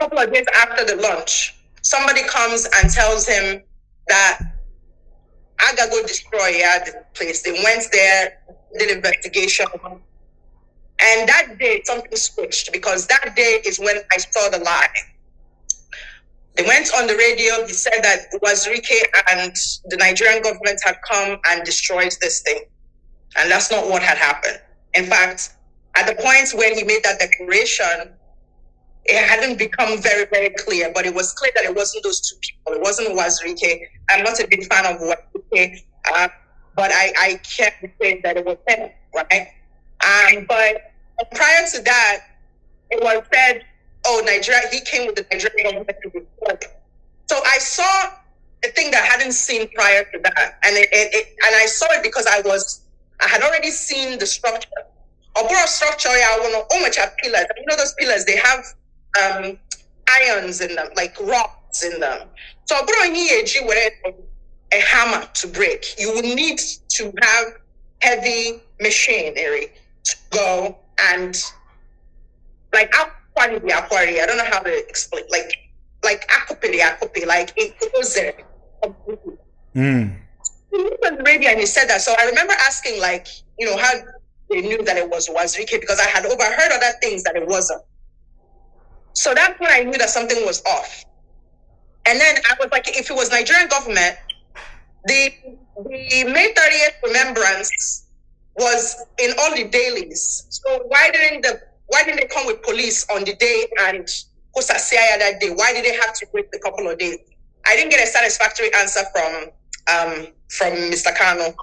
couple of days after the launch, somebody comes and tells him that I gotta go destroy the place. They went there, did investigation. And that day, something switched because that day is when I saw the lie. They went on the radio. He said that Wazirike and the Nigerian government had come and destroyed this thing. And that's not what had happened. In fact, at the point where he made that declaration, it hadn't become very, very clear, but it was clear that it wasn't those two people. It wasn't Wazirike. I'm not a big fan of Wazirike, but I can't say that it was him, right? But prior to that, it was said, oh, Nigeria, he came with the Nigerian government to report. So I saw a thing that I hadn't seen prior to that. And I saw it because I had already seen the structure. Obura structure, I want to much have pillars. You know those pillars, they have irons in them, like rocks in them. So Obura here, a hammer to break. You would need to have heavy machinery to go and like I don't know how to explain, like akupe, like it goes there. He was on the radio and he said that. So I remember asking, like, you know, how they knew that it was Wazirike, because I had overheard other things that it wasn't. So that's when I knew that something was off. And then I was like, if it was Nigerian government, the May 30th remembrance was in all the dailies. So why didn't they come with police on the day and Kusasiaya that day? Why did they have to wait a couple of days? I didn't get a satisfactory answer from Mr. Kanu.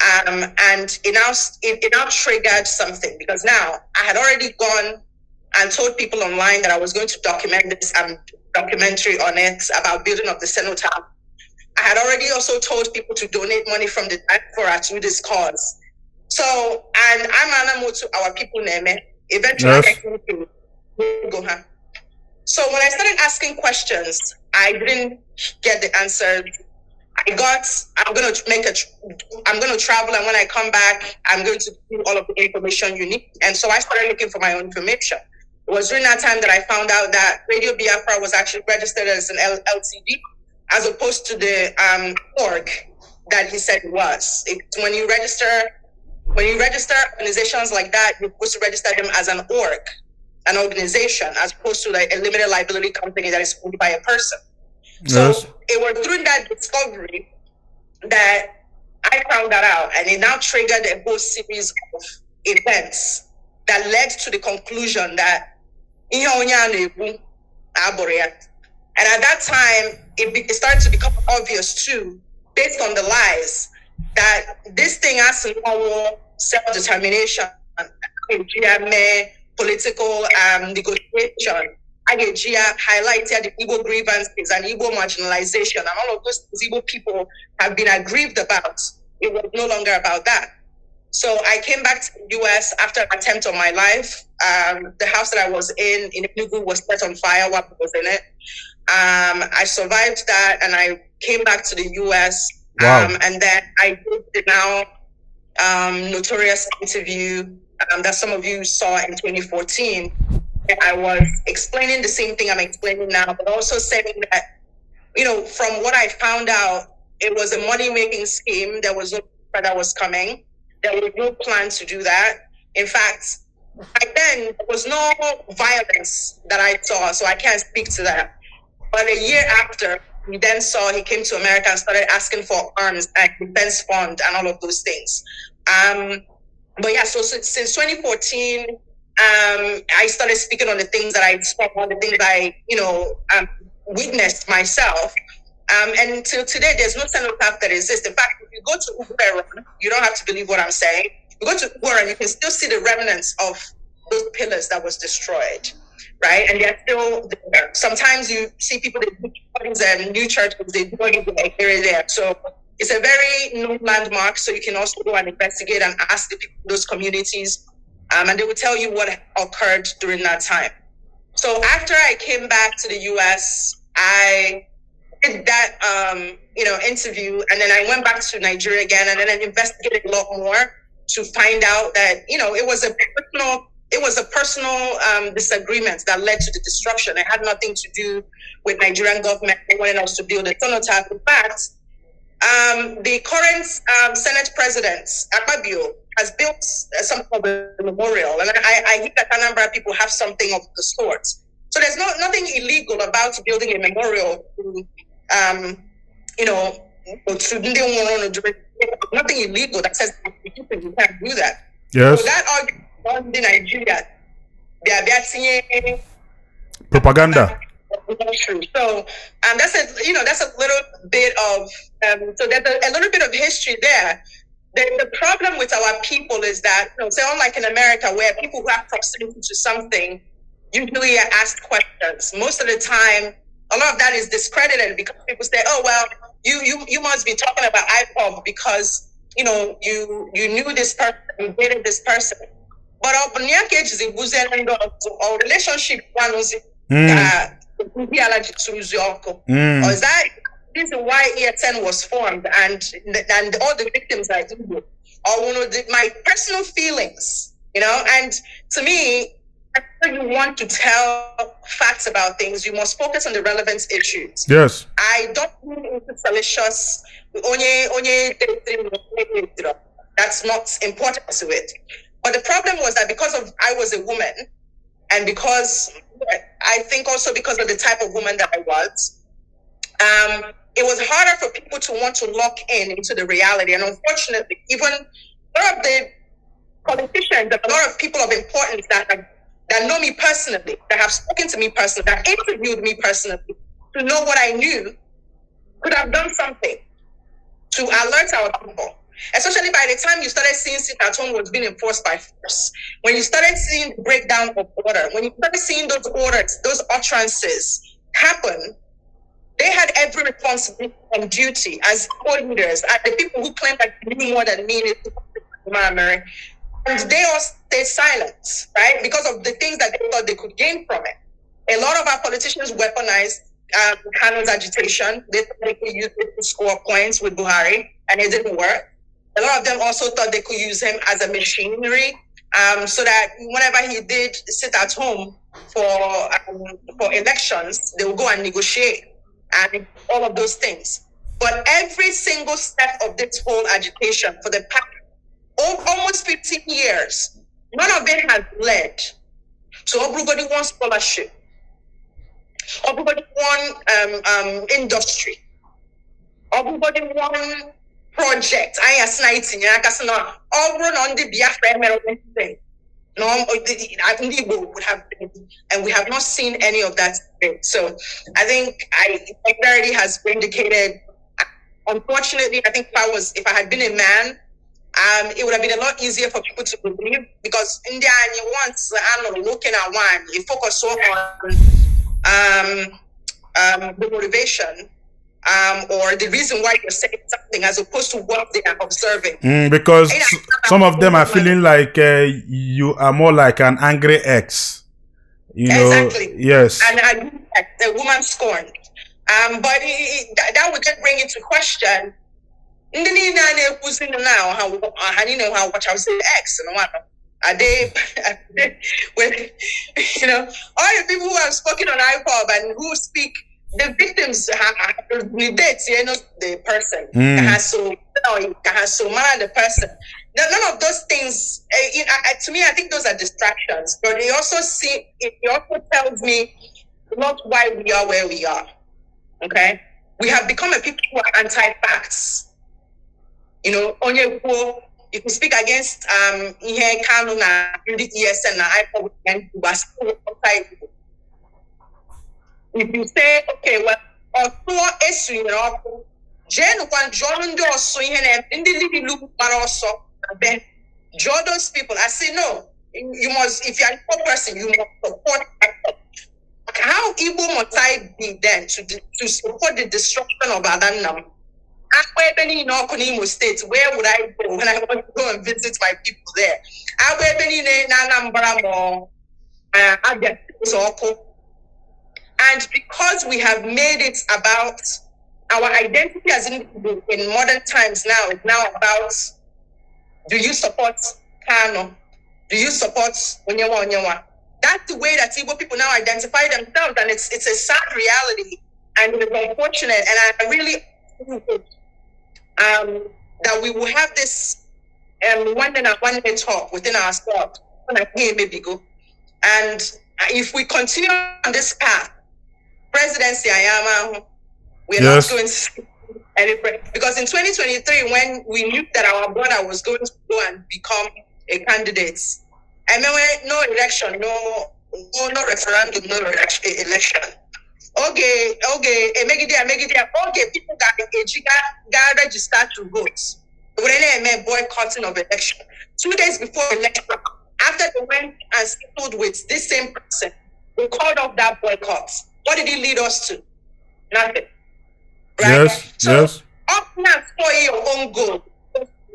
And it now triggered something, because now I had already gone and told people online that I was going to document this documentary on it about building of the cenotaph. I had already also told people to donate money from the diaspora to this cause. So, and I'm animal to our people name. Eventually, yes. So when I started asking questions, I didn't get the answers. I'm going to travel, and when I come back, I'm going to do all of the information you need. And so I started looking for my own information. It was during that time that I found out that Radio Biafra was actually registered as an LTD, as opposed to the org that he said it was. When you register organizations like that, you're supposed to register them as an org, an organization, as opposed to like a limited liability company that is owned by a person. Yes. So it was through that discovery that I found that out, and it now triggered a whole series of events that led to the conclusion that and at that time, it started to become obvious too, based on the lies, that this thing has to know self-determination, political negotiation. Agegia highlighted the Igbo grievances and Igbo marginalization, and all of those things Igbo people have been aggrieved about. It was no longer about that. So I came back to the US after an attempt on my life. The house that I was in Enugu was set on fire while I was in it. I survived that, and I came back to the US. Wow. And then I did the now notorious interview that some of you saw in 2014. I was explaining the same thing I'm explaining now, but also saying that, you know, from what I found out, it was a money-making scheme. There was no that was coming. There was no plan to do that. In fact, back then, there was no violence that I saw, so I can't speak to that. But a year after, we then saw he came to America and started asking for arms and defense fund and all of those things. But yeah, so since 2014, I started speaking on the things that I spoke on, the things I, witnessed myself. And until today, there's no cenotaph that exists. In fact, if you go to Uber, you don't have to believe what I'm saying. You go to Uber and you can still see the remnants of those pillars that was destroyed, right? And they're still there. Sometimes you see people that do churches and new churches, they do it here and there. So it's a very known landmark. So you can also go and investigate and ask the people in those communities. And they will tell you what occurred during that time. So after I came back to the US, I did that, interview, and then I went back to Nigeria again, and then I investigated a lot more to find out that, it was a personal it was a personal disagreement that led to the destruction. It had nothing to do with Nigerian government wanting us to build a cenotaph. In fact, the current Senate President, Akpabio, has built something of a memorial. And I hear that Anambra people have something of the sort. So there's nothing illegal about building a memorial to, nothing illegal that says you can't do that. Yes. So that argument in Nigeria, they are seeing propaganda. So that's a little bit of so there's a little bit of history there. The problem with our people is that, say unlike in America, where people who have proximity to something usually are asked questions. Most of the time, a lot of that is discredited because people say, "Oh well, you must be talking about IPOB because you knew this person, you dated this person." But our relationship or is that this is why ESN was formed and all the victims are Igbo? Or my personal feelings, and to me, if you want to tell facts about things, you must focus on the relevant issues. Yes. I don't mean into salacious that's not important to it. But the problem was that because I was a woman, and because I think also because of the type of woman that I was, it was harder for people to want to lock into the reality. And unfortunately, even a lot of the politicians, a lot of people of importance that know me personally, that have spoken to me personally, that interviewed me personally, to know what I knew, could have done something to alert our people. Especially by the time you started seeing sit at home was being enforced by force. When you started seeing the breakdown of order, when you started seeing those orders, those utterances happen, they had every responsibility and duty as leaders, as the people who claim that they knew more than me, and they all stayed silent, right? Because of the things that they thought they could gain from it. A lot of our politicians weaponized Kanu's agitation. They thought they could use it to score points with Buhari, and it didn't work. A lot of them also thought they could use him as a machinery, so that whenever he did sit at home for elections, they would go and negotiate and all of those things. But every single step of this whole agitation for the past almost 15 years, none of it has led to everybody wants scholarship, everybody want industry, everybody want project. I am sniting. All run on the Biafra thing. No, I think Igbo would have been, and we have not seen any of that today. So I think clarity has vindicated. Unfortunately, I think if I had been a man, it would have been a lot easier for people to believe, because India and you want looking at one, you focus so on the motivation. Or the reason why you're saying something as opposed to what they are observing. Because some of them are feeling like you are more like an angry ex. Exactly. Yes. And the woman scorned. But that would then bring into question. Now how what I would say ex and what are they with all the people who have spoken on IPOB and who speak. The victims the person the person. None of those things. To me, I think those are distractions. But it also tells me not why we are where we are. Okay, we have become a people who are anti-facts. You can speak against Kanu na the ESN na IPOB. If you say, okay, well, Jen one Jordan also in the living loop, but also then draw those people. I say no. You must, if you're a poor person, you must support. How Igbo must I be then to support the destruction of Adannam? In Imo State, where would I go when I want to go and visit my people there? And because we have made it about our identity as in modern times now, it's now about, do you support Kanu? Do you support Onyewa Onyewa? That's the way that Igbo people now identify themselves, and it's a sad reality, and it's unfortunate. And I really hope that we will have this one day talk within ourselves. And if we continue on this path, presidency, we're not going to. Because in 2023, when we knew that our brother was going to go and become a candidate, I mean, no election, no referendum, no election. Okay, people got registered to vote. We boycotting of election. 2 days before election, after they went and settled with this same person, we called off that boycott. What did it lead us to? Nothing. Right? Yes, yes. Up now for your own goal.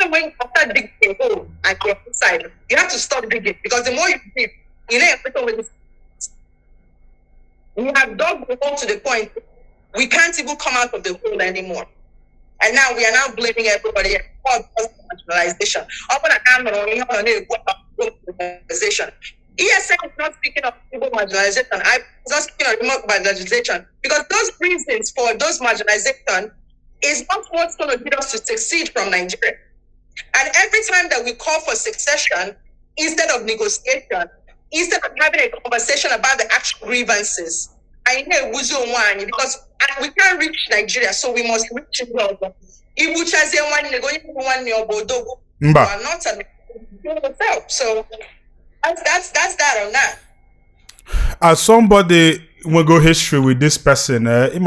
When you start digging a hole and you're inside, you have to stop digging, because the more you dig, you know everything will. We have dug the hole to the point we can't even come out of the hole anymore. And now we are now blaming everybody for marginalization. ESN is not speaking of people marginalization. I'm not speaking of remote marginalization, because those reasons for those marginalization is not what's going to get us to succeed from Nigeria. And every time that we call for succession, instead of negotiation, instead of having a conversation about the actual grievances, I know because we can't reach Nigeria, so we must reach Europe. You are not yourself. So that's that on that. As somebody we go history with this person, this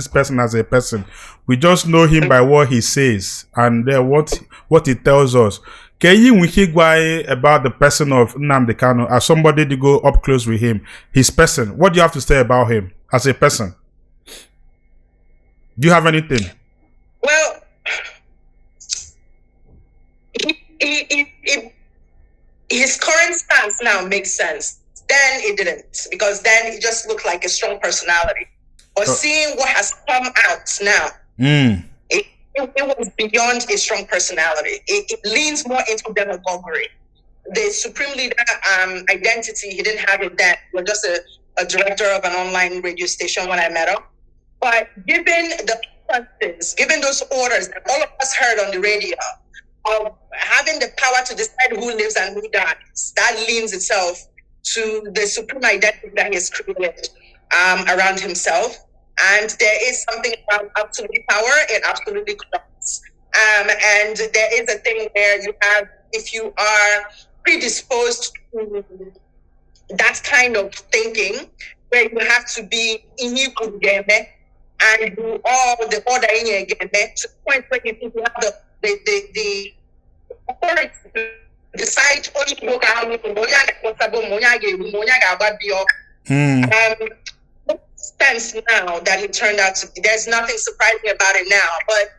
person as a person. We just know him by what he says and what he tells us. Can you about the person of Nnamdi Kanu as somebody to go up close with him, his person? What do you have to say about him as a person? Do you have anything? Well, his current stance now makes sense. Then it didn't, because then he just looked like a strong personality. But seeing what has come out now, it was beyond a strong personality. It leans more into demagoguery. The supreme leader identity, he didn't have it then. He was just a director of an online radio station when I met him. But given those orders that all of us heard on the radio, of having the power to decide who lives and who dies, that leans itself to the supreme identity that he has created around himself. And there is something about absolute power, it absolutely corrupts. And there is a thing where you have, if you are predisposed to that kind of thinking, where you have to be in and do all the order in your game to the point where you have the authority to decide sense now that it turned out to be. There's nothing surprising about it now, but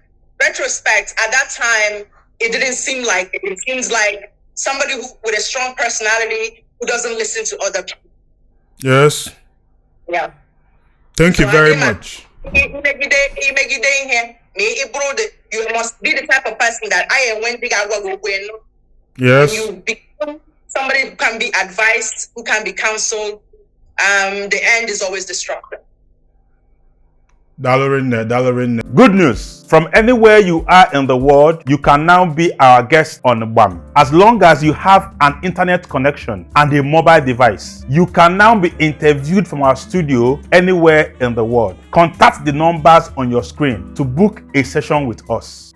retrospect, at that time, it didn't seem like it. It seems like somebody with a strong personality who doesn't listen to other people. Yes. Yeah. Thank you very much. You must be the type of person that I am when big. Yes. You become somebody who can be advised, who can be counseled. The end is always destructive. Good news. From anywhere you are in the world, you can now be our guest on BAM. As long as you have an internet connection and a mobile device, you can now be interviewed from our studio anywhere in the world. Contact the numbers on your screen to book a session with us.